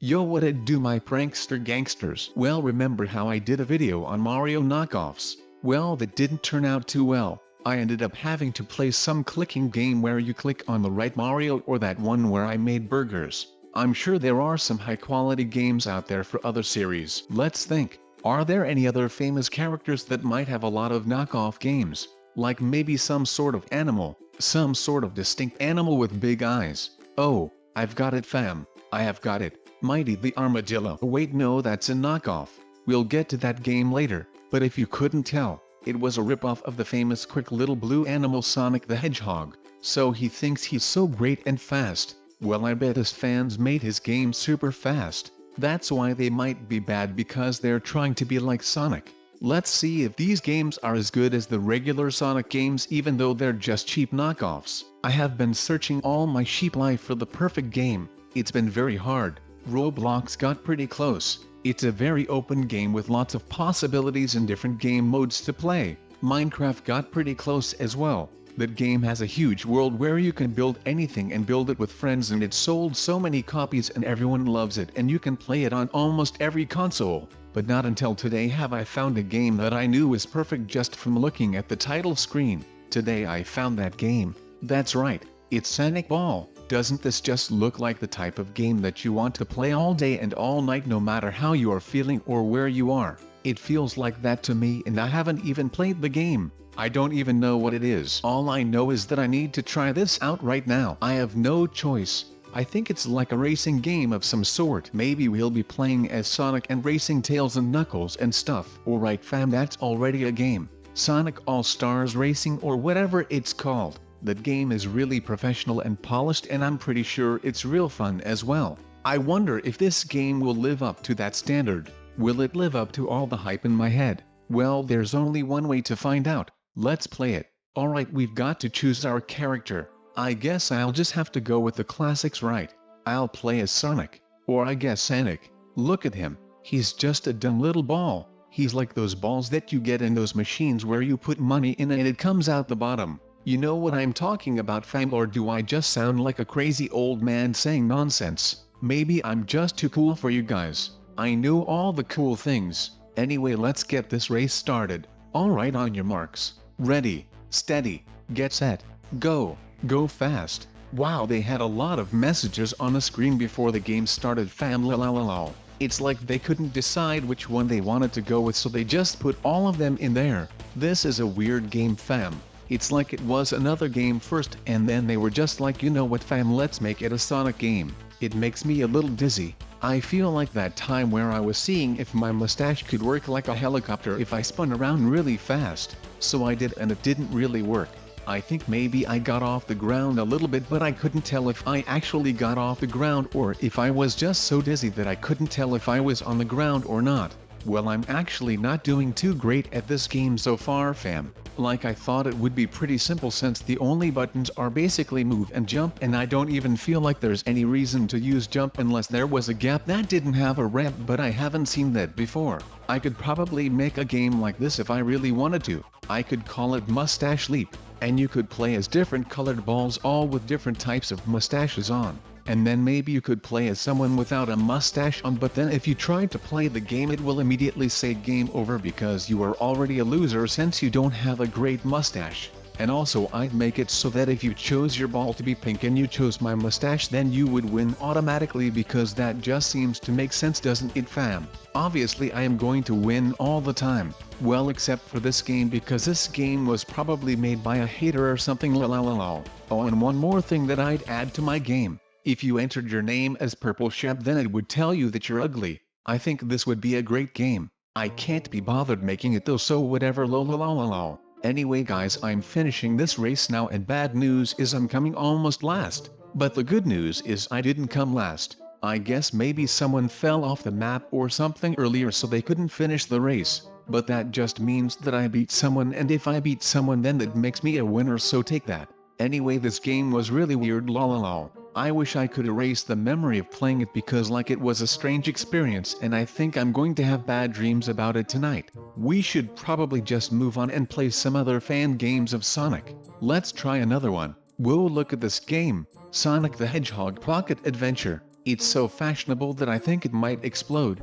Yo, what it do, my prankster gangsters? Well, remember how I did a video on Mario knockoffs? Well, that didn't turn out too well. I ended up having to play some clicking game where you click on the right Mario, or that one where I made burgers. I'm sure there are some high quality games out there for other series. Let's think. Are there any other famous characters that might have a lot of knockoff games? Like maybe some sort of animal, some sort of distinct animal with big eyes. Oh, I've got it, fam. I have got it. Mighty the Armadillo. Wait, no, that's a knockoff. We'll get to that game later, but if you couldn't tell, it was a ripoff of the famous quick little blue animal Sonic the Hedgehog. So he thinks he's so great and fast. Well, I bet his fans made his game super fast. That's why they might be bad, because they're trying to be like Sonic. Let's see if these games are as good as the regular Sonic games, even though they're just cheap knockoffs. I have been searching all my sheep life for the perfect game. It's been very hard. Roblox got pretty close. It's a very open game with lots of possibilities and different game modes to play. Minecraft got pretty close as well. That game has a huge world where you can build anything and build it with friends, and it sold so many copies and everyone loves it, and you can play it on almost every console. But not until today have I found a game that I knew was perfect just from looking at the title screen. Today I found that game. That's right, it's Sonic Ball. Doesn't this just look like the type of game that you want to play all day and all night, no matter how you are feeling or where you are? It feels like that to me, and I haven't even played the game. I don't even know what it is. All I know is that I need to try this out right now. I have no choice. I think it's like a racing game of some sort. Maybe we'll be playing as Sonic and racing Tails and Knuckles and stuff. Alright fam, that's already a game. Sonic All-Stars Racing, or whatever it's called. That game is really professional and polished, and I'm pretty sure it's real fun as well. I wonder if this game will live up to that standard. Will it live up to all the hype in my head? Well, there's only one way to find out. Let's play it. Alright, we've got to choose our character. I guess I'll just have to go with the classics, right? I'll play as Sonic. Or I guess Sonic. Look at him. He's just a dumb little ball. He's like those balls that you get in those machines where you put money in and it comes out the bottom. You know what I'm talking about, fam, or do I just sound like a crazy old man saying nonsense? Maybe I'm just too cool for you guys. I know all the cool things. Anyway, let's get this race started. Alright, on your marks. Ready, steady, get set, go. Go fast. Wow, they had a lot of messages on the screen before the game started, fam. La. It's like they couldn't decide which one they wanted to go with, so they just put all of them in there. This is a weird game, fam. It's like it was another game first, and then they were just like, you know what fam, let's make it a Sonic game. It makes me a little dizzy. I feel like that time where I was seeing if my mustache could work like a helicopter if I spun around really fast. So I did, and it didn't really work. I think maybe I got off the ground a little bit, but I couldn't tell if I actually got off the ground or if I was just so dizzy that I couldn't tell if I was on the ground or not. Well, I'm actually not doing too great at this game so far, fam. Like I thought it would be pretty simple, since the only buttons are basically move and jump, and I don't even feel like there's any reason to use jump unless there was a gap that didn't have a ramp, but I haven't seen that before. I could probably make a game like this if I really wanted to. I could call it Mustache Leap, and you could play as different colored balls, all with different types of mustaches on. And then maybe you could play as someone without a mustache on, but then if you try to play the game it will immediately say game over because you are already a loser since you don't have a great mustache. And also I'd make it so that if you chose your ball to be pink and you chose my mustache, then you would win automatically, because that just seems to make sense, doesn't it, fam? Obviously I am going to win all the time. Well, except for this game, because this game was probably made by a hater or something. La. Oh, and one more thing that I'd add to my game. If you entered your name as Purple Shep, then it would tell you that you're ugly. I think this would be a great game. I can't be bothered making it though, so whatever. La. Anyway guys, I'm finishing this race now, and bad news is I'm coming almost last. But the good news is I didn't come last. I guess maybe someone fell off the map or something earlier, so they couldn't finish the race. But that just means that I beat someone, and if I beat someone then that makes me a winner, so take that. Anyway, this game was really weird. La. I wish I could erase the memory of playing it, because like it was a strange experience, and I think I'm going to have bad dreams about it tonight. We should probably just move on and play some other fan games of Sonic. Let's try another one. Whoa, look at this game. Sonic the Hedgehog Pocket Adventure. It's so fashionable that I think it might explode.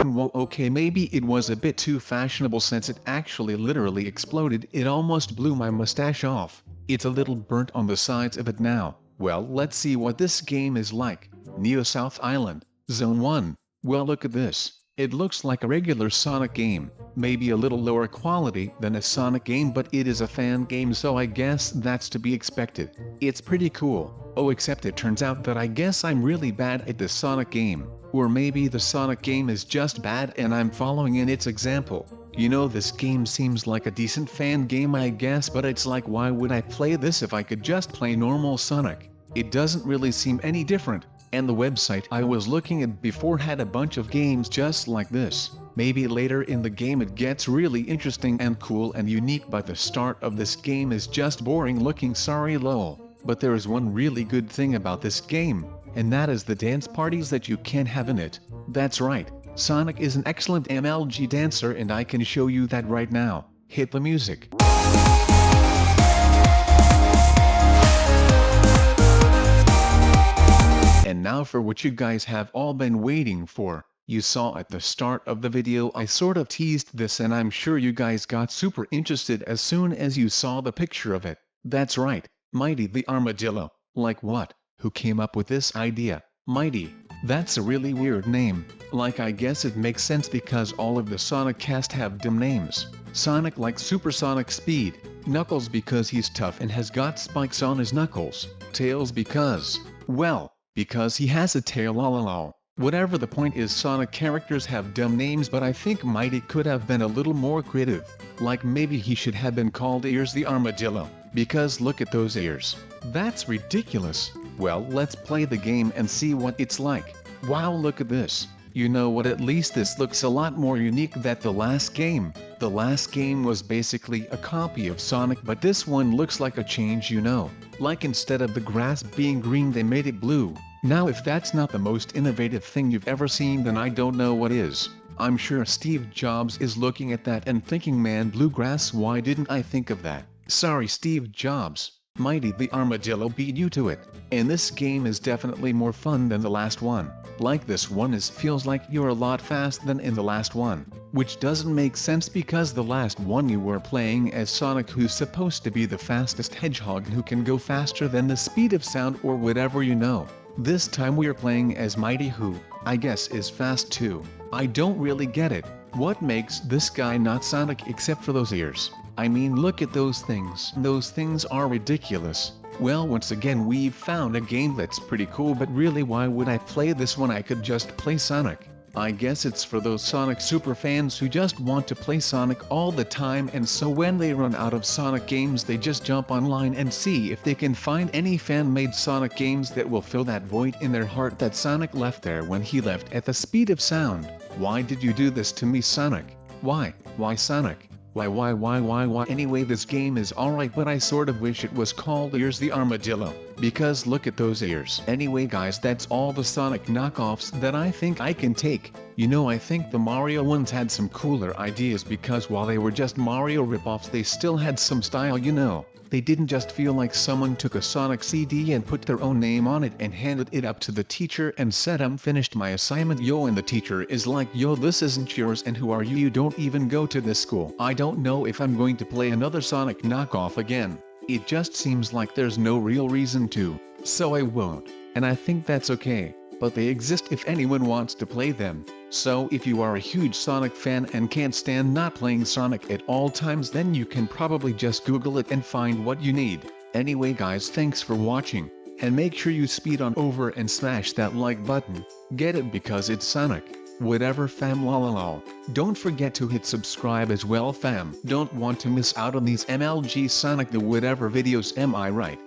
Well, okay, maybe it was a bit too fashionable since it actually literally exploded. It almost blew my mustache off. It's a little burnt on the sides of it now. Well, let's see what this game is like. Neo South Island, Zone 1. Well, look at this. It looks like a regular Sonic game, maybe a little lower quality than a Sonic game, but it is a fan game, so I guess that's to be expected. It's pretty cool. Oh, except it turns out that I guess I'm really bad at the Sonic game. Or maybe the Sonic game is just bad and I'm following in its example. You know, this game seems like a decent fan game, I guess, but it's like, why would I play this if I could just play normal Sonic? It doesn't really seem any different. And the website I was looking at before had a bunch of games just like this. Maybe later in the game it gets really interesting and cool and unique, but the start of this game is just boring looking, sorry lol. But there is one really good thing about this game, and that is the dance parties that you can have in it. That's right, Sonic is an excellent MLG dancer and I can show you that right now. Hit the music. And now for what you guys have all been waiting for. You saw at the start of the video I sort of teased this, and I'm sure you guys got super interested as soon as you saw the picture of it. That's right, Mighty the Armadillo. Like what? Who came up with this idea? Mighty. That's a really weird name. Like, I guess it makes sense because all of the Sonic cast have dumb names. Sonic like supersonic speed. Knuckles because he's tough and has got spikes on his knuckles. Tails because, well, because he has a tail, lol. Whatever the point is, Sonic characters have dumb names, but I think Mighty could have been a little more creative. Like maybe he should have been called Ears the Armadillo, because look at those ears. That's ridiculous. Well, let's play the game and see what it's like. Wow, look at this. You know what, at least this looks a lot more unique than the last game. The last game was basically a copy of Sonic, but this one looks like a change, you know. Like instead of the grass being green they made it blue. Now if that's not the most innovative thing you've ever seen, then I don't know what is. I'm sure Steve Jobs is looking at that and thinking, man, bluegrass, why didn't I think of that? Sorry Steve Jobs. Mighty the Armadillo beat you to it. And this game is definitely more fun than the last one. Like this one feels like you're a lot faster than in the last one. Which doesn't make sense because the last one you were playing as Sonic, who's supposed to be the fastest hedgehog who can go faster than the speed of sound or whatever, you know. This time we are playing as Mighty, who, I guess, is fast too. I don't really get it. What makes this guy not Sonic except for those ears? I mean, look at those things. Those things are ridiculous. Well, once again we've found a game that's pretty cool, but really why would I play this when I could just play Sonic? I guess it's for those Sonic super fans who just want to play Sonic all the time, and so when they run out of Sonic games they just jump online and see if they can find any fan-made Sonic games that will fill that void in their heart that Sonic left there when he left at the speed of sound. Why did you do this to me, Sonic? Why? Why, Sonic? Why? Anyway, this game is alright, but I sort of wish it was called Ears the Armadillo, because look at those ears. Anyway guys, that's all the Sonic knockoffs that I think I can take. You know, I think the Mario ones had some cooler ideas because while they were just Mario ripoffs they still had some style, you know. They didn't just feel like someone took a Sonic CD and put their own name on it and handed it up to the teacher and said, "I'm finished my assignment, yo," and the teacher is like, "Yo, this isn't yours, and who are you? You don't even go to this school." I don't know if I'm going to play another Sonic knockoff again. It just seems like there's no real reason to, so I won't. And I think that's okay, but they exist if anyone wants to play them. So if you are a huge Sonic fan and can't stand not playing Sonic at all times, then you can probably just Google it and find what you need. Anyway guys, thanks for watching, and make sure you speed on over and smash that like button. Get it because it's Sonic. Whatever fam, lol. Don't forget to hit subscribe as well fam. Don't want to miss out on these MLG Sonic the whatever videos, am I right?